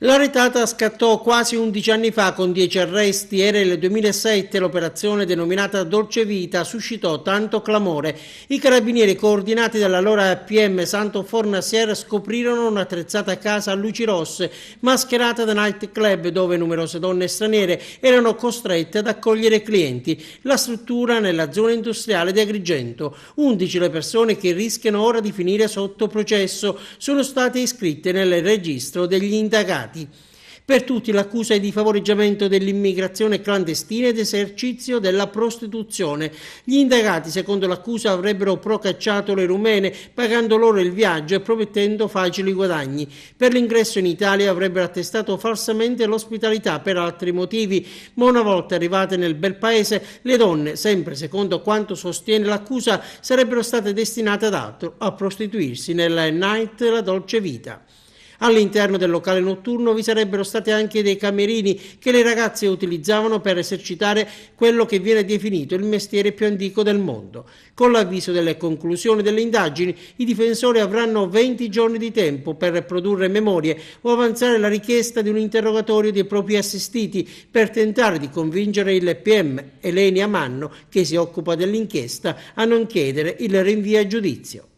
La retata scattò quasi 11 anni fa con 10 arresti. Era il 2007. L'operazione denominata Dolce Vita suscitò tanto clamore. I carabinieri, coordinati dall'allora PM Santo Fornacier, scoprirono un'attrezzata casa a luci rosse mascherata da nightclub dove numerose donne straniere erano costrette ad accogliere clienti. La struttura nella zona industriale di Agrigento. 11 le persone che rischiano ora di finire sotto processo. Sono state iscritte nel registro degli indagati. Per tutti l'accusa è di favoreggiamento dell'immigrazione clandestina ed esercizio della prostituzione. Gli indagati, secondo l'accusa, avrebbero procacciato le rumene pagando loro il viaggio e promettendo facili guadagni. Per l'ingresso in Italia avrebbero attestato falsamente l'ospitalità per altri motivi, ma una volta arrivate nel bel paese le donne, sempre secondo quanto sostiene l'accusa, sarebbero state destinate ad altro, a prostituirsi nella night La Dolce Vita. All'interno del locale notturno vi sarebbero stati anche dei camerini che le ragazze utilizzavano per esercitare quello che viene definito il mestiere più antico del mondo. Con l'avviso delle conclusioni delle indagini, i difensori avranno 20 giorni di tempo per produrre memorie o avanzare la richiesta di un interrogatorio dei propri assistiti per tentare di convincere il PM Elenia Manno, che si occupa dell'inchiesta, a non chiedere il rinvio a giudizio.